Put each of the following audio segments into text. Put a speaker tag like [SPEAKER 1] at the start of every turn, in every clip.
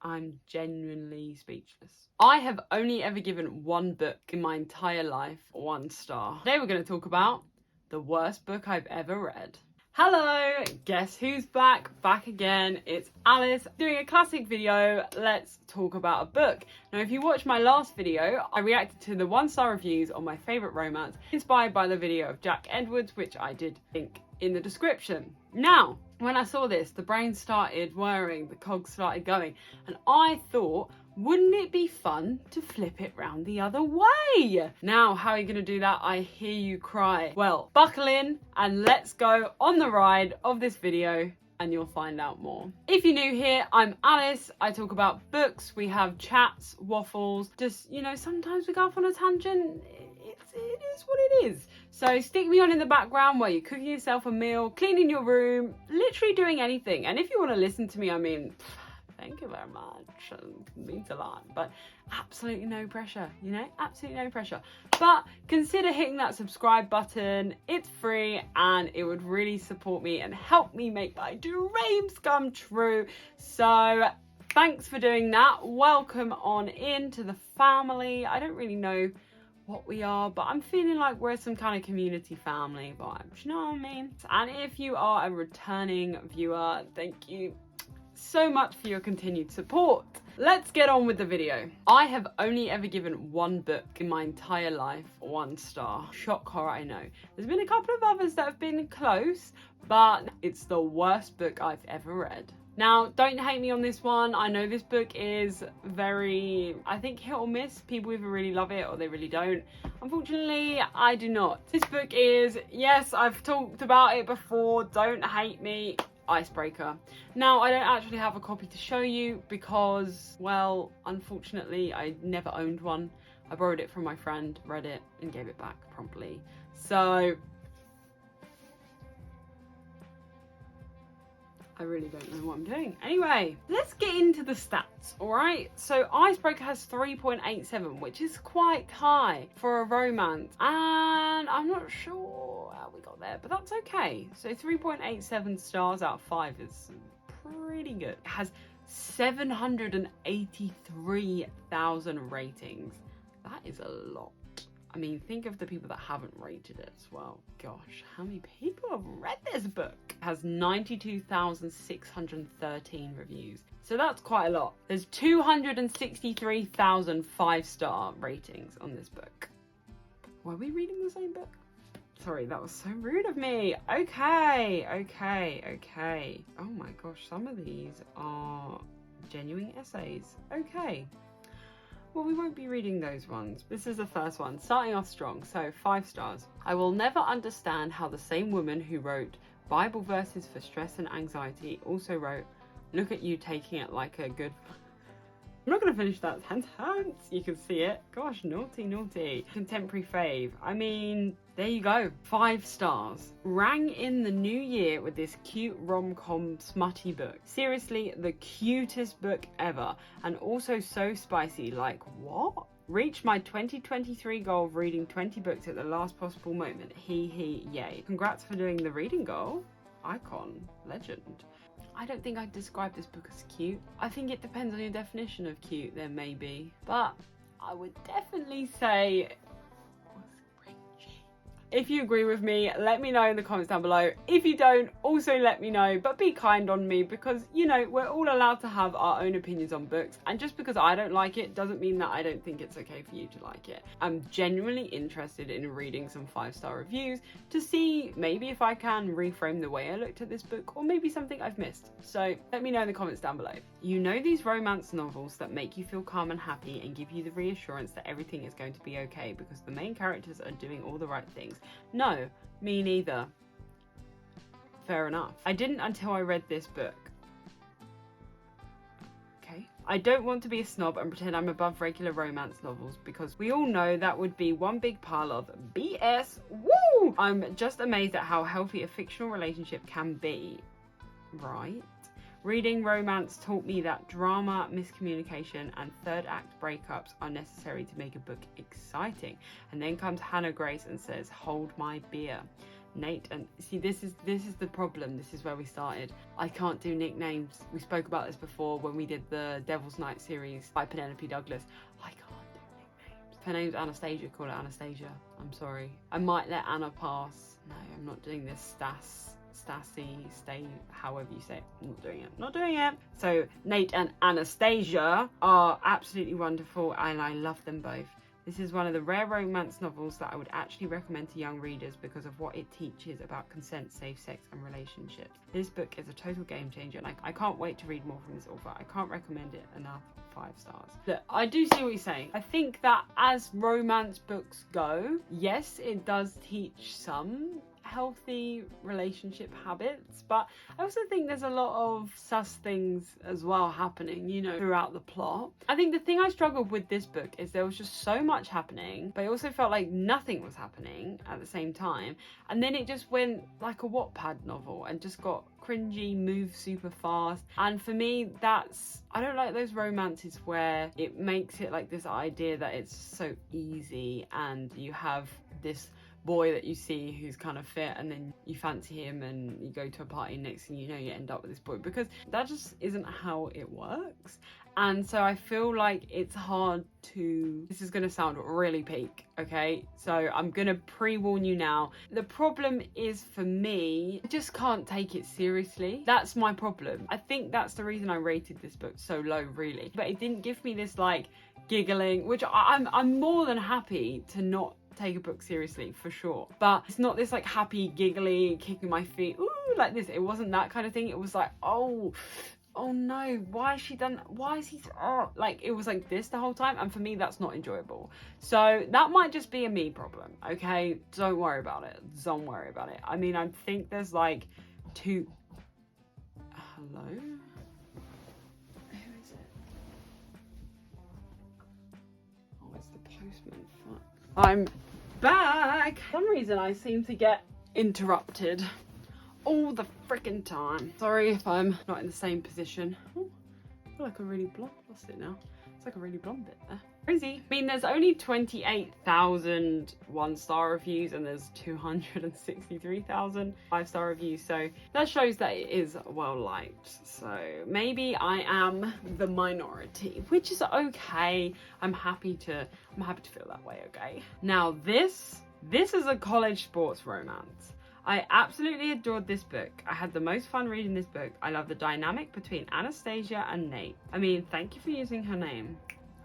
[SPEAKER 1] I'm genuinely speechless. I have only ever given one book in my entire life 1 star. Today we're going to talk about the worst book I've ever read. Hello, guess who's back? Back again. It's Alice doing a classic video. Let's talk about a book. Now, if you watched my last video, I reacted to the 1-star reviews on my favourite romance, inspired by the video of Jack Edwards, which I did link in the description. Now, when I saw this, the brain started whirring, the cogs started going, and I thought, wouldn't it be fun to flip it round the other way? Now, how are you going to do that? I hear you cry. Well, buckle in and let's go on the ride of this video and you'll find out more. If you're new here, I'm Alice. I talk about books, we have chats, waffles, just, you know, sometimes we go off on a tangent. It is what it is. So stick me on in the background while you're cooking yourself a meal, cleaning your room, literally doing anything. And if you want to listen to me, I mean, thank you very much. It means a lot, but absolutely no pressure, you know, absolutely no pressure. But consider hitting that subscribe button. It's free and it would really support me and help me make my dreams come true. So thanks for doing that. Welcome on into the family. I don't really know what we are, but I'm feeling like we're some kind of community family vibes, you know what I mean? And if you are a returning viewer, thank you so much for your continued support. Let's get on with the video. I have only ever given one book in my entire life 1 star. Shock horror, I know. There's been a couple of others that have been close, but it's the worst book I've ever read. Now, don't hate me on this one. I know this book is very, I think, hit or miss. People either really love it or they really don't. Unfortunately, I do not. This book is, yes, I've talked about it before. Don't hate me. Icebreaker. Now, I don't actually have a copy to show you because, well, unfortunately, I never owned one. I borrowed it from my friend, read it, and gave it back promptly. So I really don't know what I'm doing. Anyway, let's get into the stats, all right? So Icebreaker has 3.87, which is quite high for a romance. And I'm not sure how we got there, but that's okay. So 3.87 stars out of 5 is pretty good. It has 783,000 ratings. That is a lot. I mean, think of the people that haven't rated it as well. Gosh, how many people have read this book? It has 92,613 reviews. So that's quite a lot. There's 263,000 5-star ratings on this book. Were we reading the same book? Sorry, that was so rude of me. Okay. Oh my gosh, some of these are genuine essays. Okay. Well, we won't be reading those ones. This is the first one, starting off strong, so 5 stars. I will never understand how the same woman who wrote Bible verses for stress and anxiety also wrote, look at you taking it like a good... I'm not going to finish that sentence. You can see it. Gosh, naughty. Contemporary fave. I mean, there you go. 5 stars. Rang in the new year with this cute rom-com smutty book. Seriously, the cutest book ever. And also so spicy. Like, what? Reached my 2023 goal of reading 20 books at the last possible moment. Yay. Congrats for doing the reading goal. Icon. Legend. I don't think I'd describe this book as cute. I think it depends on your definition of cute, there may be. But I would definitely say it was cringy. If you agree with me, let me know in the comments down below. If you don't, also let me know, but be kind on me because, you know, we're all allowed to have our own opinions on books. And just because I don't like it doesn't mean that I don't think it's okay for you to like it. I'm genuinely interested in reading some 5-star reviews to see maybe if I can reframe the way I looked at this book or maybe something I've missed. So let me know in the comments down below. You know these romance novels that make you feel calm and happy and give you the reassurance that everything is going to be okay because the main characters are doing all the right things. No, me neither. Fair enough. I didn't until I read this book. Okay. I don't want to be a snob and pretend I'm above regular romance novels because we all know that would be one big pile of BS. Woo! I'm just amazed at how healthy a fictional relationship can be. Right? Reading romance taught me that drama, miscommunication, and third act breakups are necessary to make a book exciting. And then comes Hannah Grace and says, hold my beer. Nate and see, this is the problem. This is where we started. I can't do nicknames. We spoke about this before when we did the Devil's Night series by Penelope Douglas. I can't do nicknames. If her name's Anastasia, call it Anastasia. I'm sorry. I might let Anna pass. No, I'm not doing this. Stay, however you say it. I'm not doing it. Not doing it. So Nate and Anastasia are absolutely wonderful, and I love them both. This is one of the rare romance novels that I would actually recommend to young readers because of what it teaches about consent, safe sex and relationships. This book is a total game changer, and I can't wait to read more from this author. I can't recommend it enough. 5 stars. Look, I do see what you're saying. I think that as romance books go, yes, it does teach some healthy relationship habits, but I also think there's a lot of sus things as well happening, you know, throughout the plot. I think the thing I struggled with this book is there was just so much happening, but it also felt like nothing was happening at the same time, and then it just went like a Wattpad novel and just got cringy, moves super fast. And for me, I don't like those romances where it makes it like this idea that it's so easy and you have this boy that you see who's kind of fit and then you fancy him and you go to a party, next thing you know you end up with this boy, because that just isn't how it works. And so I feel like it's hard to, this is going to sound really peak, okay? So I'm going to pre-warn you now. The problem is, for me, I just can't take it seriously. That's my problem. I think that's the reason I rated this book so low, really. But it didn't give me this like giggling, which I'm more than happy to not take a book seriously, for sure, but it's not this like happy giggly kicking my feet ooh like this. It wasn't that kind of thing. It was like, oh no, why has she done, why is he like, it was like this the whole time, and for me that's not enjoyable. So that might just be a me problem, okay? Don't worry about it. I mean, I think there's like hello, who is it? Oh, it's the postman. Fuck. I'm back. For some reason I seem to get interrupted all the freaking time. Sorry if I'm not in the same position. Ooh, I feel like I really lost it now. It's like a really blonde bit there. Crazy. I mean, there's only 28,000 1-star reviews and there's 263,000 5-star reviews, so that shows that it is well liked. So maybe I am the minority, which is okay. I'm happy to feel that way, okay? Now this is a college sports romance. I absolutely adored this book. I had the most fun reading this book. I love the dynamic between Anastasia and Nate. I mean, thank you for using her name.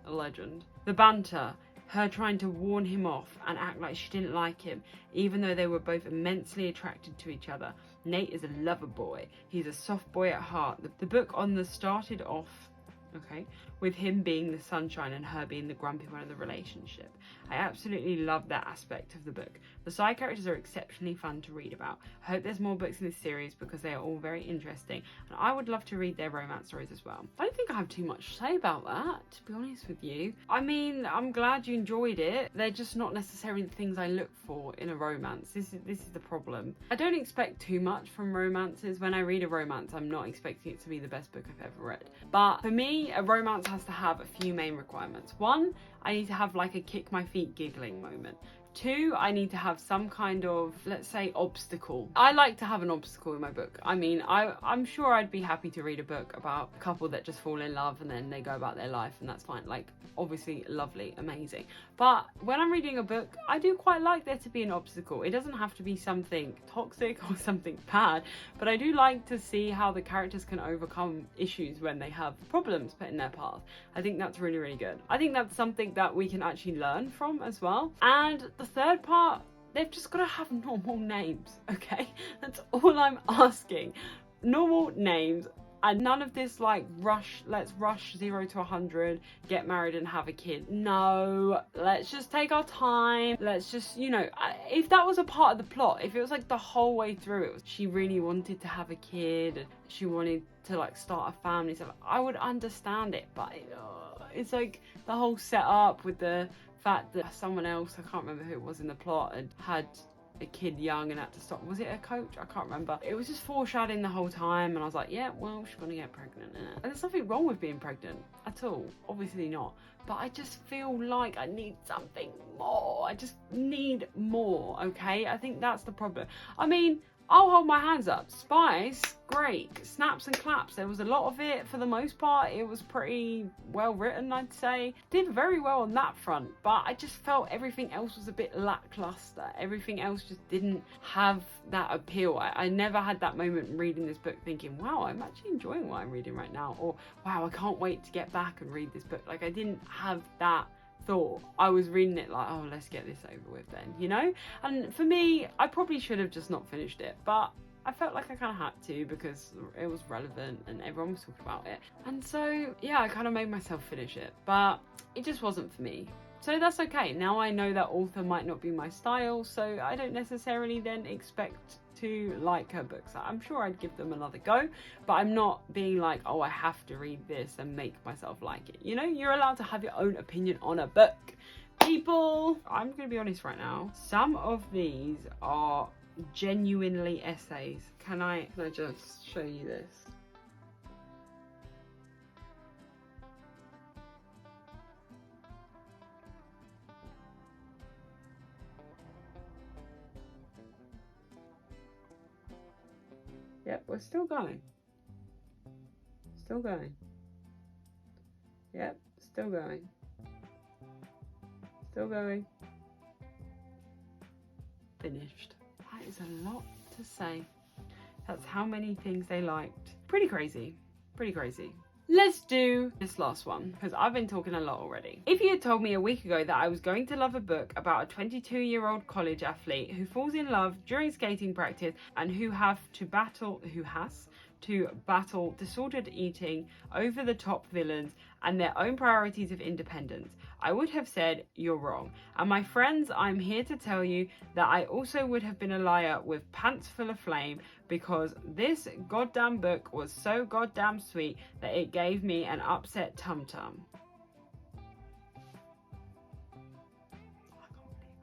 [SPEAKER 1] A legend. The banter, her trying to warn him off and act like she didn't like him, even though they were both immensely attracted to each other. Nate is a lover boy. He's a soft boy at heart. The book started off, okay, with him being the sunshine and her being the grumpy one of the relationship. I absolutely love that aspect of the book. The side characters are exceptionally fun to read about. I hope there's more books in this series because they are all very interesting, and I would love to read their romance stories as well. I don't think I have too much to say about that, to be honest with you. I mean, I'm glad you enjoyed it. They're just not necessarily the things I look for in a romance. This is the problem. I don't expect too much from romances. When I read a romance, I'm not expecting it to be the best book I've ever read. But for me, a romance has to have a few main requirements. 1, I need to have like a kick my feet giggling moment. 2, I need to have some kind of, let's say, obstacle. I like to have an obstacle in my book. I mean, I'm sure I'd be happy to read a book about a couple that just fall in love and then they go about their life and that's fine. Like, obviously, lovely, amazing. But when I'm reading a book, I do quite like there to be an obstacle. It doesn't have to be something toxic or something bad, but I do like to see how the characters can overcome issues when they have problems put in their path. I think that's really, really good. I think that's something that we can actually learn from as well. And the third part, they've just got to have normal names, okay? That's all I'm asking. Normal names, and none of this like let's rush 0 to 100, get married and have a kid. No, let's just take our time. Let's just, you know, if that was a part of the plot, if it was like the whole way through, she really wanted to have a kid and she wanted to like start a family, so I would understand it. But it's like the whole setup with the fact that someone else, I can't remember who it was in the plot, had a kid young and had to stop. Was it a coach? I can't remember. It was just foreshadowing the whole time, and I was like, yeah, well, she's gonna get pregnant, innit? And there's nothing wrong with being pregnant at all. Obviously not. But I just feel like I need something more. I just need more, okay? I think that's the problem. I mean, I'll hold my hands up. Spice, great. Snaps and claps. There was a lot of it for the most part. It was pretty well written, I'd say. Did very well on that front, but I just felt everything else was a bit lackluster. Everything else just didn't have that appeal. I never had that moment reading this book thinking, wow, I'm actually enjoying what I'm reading right now. Or, wow, I can't wait to get back and read this book. Like, I didn't have that thought. I was reading it like, oh, let's get this over with then, you know? And for me, I probably should have just not finished it, but I felt like I kind of had to because it was relevant and everyone was talking about it. And so, yeah, I kind of made myself finish it, but it just wasn't for me. So that's okay. Now I know that author might not be my style, so I don't necessarily then expect to like her books. I'm sure I'd give them another go, but I'm not being like, oh, I have to read this and make myself like it. You know, you're allowed to have your own opinion on a book. People, I'm going to be honest right now. Some of these are genuinely essays. Can I just show you this? Yep, we're still going. Still going. Yep, still going. Still going. Finished. That is a lot to say. That's how many things they liked. Pretty crazy. Pretty crazy. Let's do this last one, because I've been talking a lot already. If you had told me a week ago that I was going to love a book about a 22-year-old college athlete who falls in love during skating practice and who has to battle disordered eating, over-the-top villains, and their own priorities of independence, I would have said, you're wrong. And my friends, I'm here to tell you that I also would have been a liar with pants full of flame, because this goddamn book was so goddamn sweet that it gave me an upset tum-tum.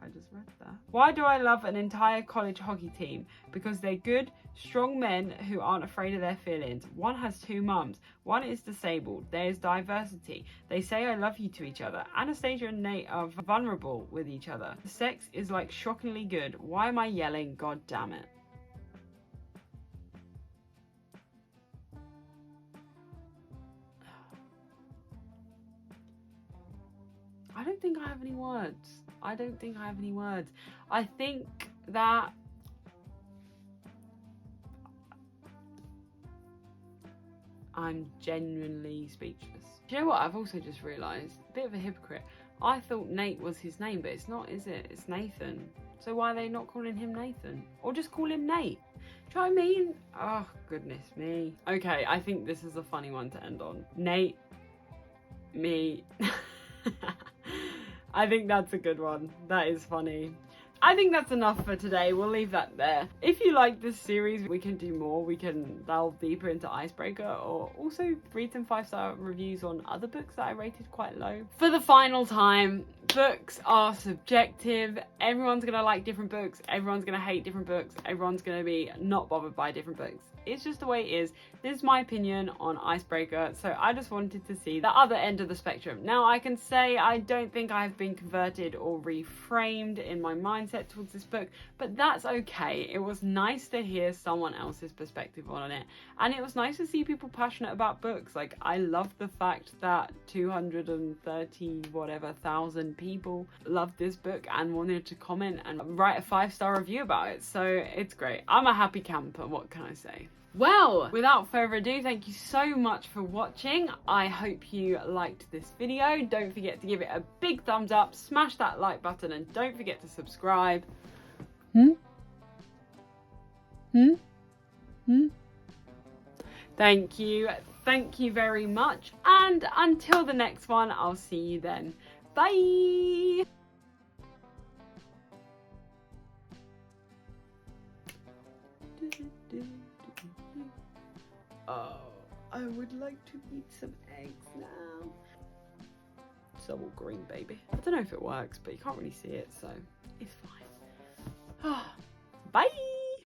[SPEAKER 1] I just read that. Why do I love an entire college hockey team? Because they're good, strong men who aren't afraid of their feelings. One has 2 mums. One is disabled. There's diversity. They say I love you to each other. Anastasia and Nate are vulnerable with each other. The sex is like shockingly good. Why am I yelling? God damn it. I don't think I have any words. I don't think I have any words. I think that I'm genuinely speechless. Do you know what? I've also just realised, a bit of a hypocrite. I thought Nate was his name, but it's not, is it? It's Nathan. So why are they not calling him Nathan? Or just call him Nate? Do you know what I mean? Oh, goodness me. Okay, I think this is a funny one to end on. Nate, me. I think that's a good one. That is funny. I think that's enough for today. We'll leave that there. If you like this series, we can do more. We can delve deeper into Icebreaker, or also read some 5-star reviews on other books that I rated quite low. For the final time, books are subjective. Everyone's gonna like different books. Everyone's gonna hate different books. Everyone's gonna be not bothered by different books. It's just the way it is. This is my opinion on Icebreaker, so I just wanted to see the other end of the spectrum. Now, I can say I don't think I've been converted or reframed in my mindset towards this book, but that's okay. It was nice to hear someone else's perspective on it, and it was nice to see people passionate about books. Like, I love the fact that 230,000 people loved this book and wanted to comment and write a 5-star review about it, so it's great. I'm a happy camper, what can I say? Well, without further ado, thank you so much for watching. I hope you liked this video. Don't forget to give it a big thumbs up, smash that like button, and don't forget to subscribe. Thank you very much, and until the next one, I'll see you then. Bye. Oh, I would like to eat some eggs now. It's all green, baby. I don't know if it works, but you can't really see it, so it's fine. Bye!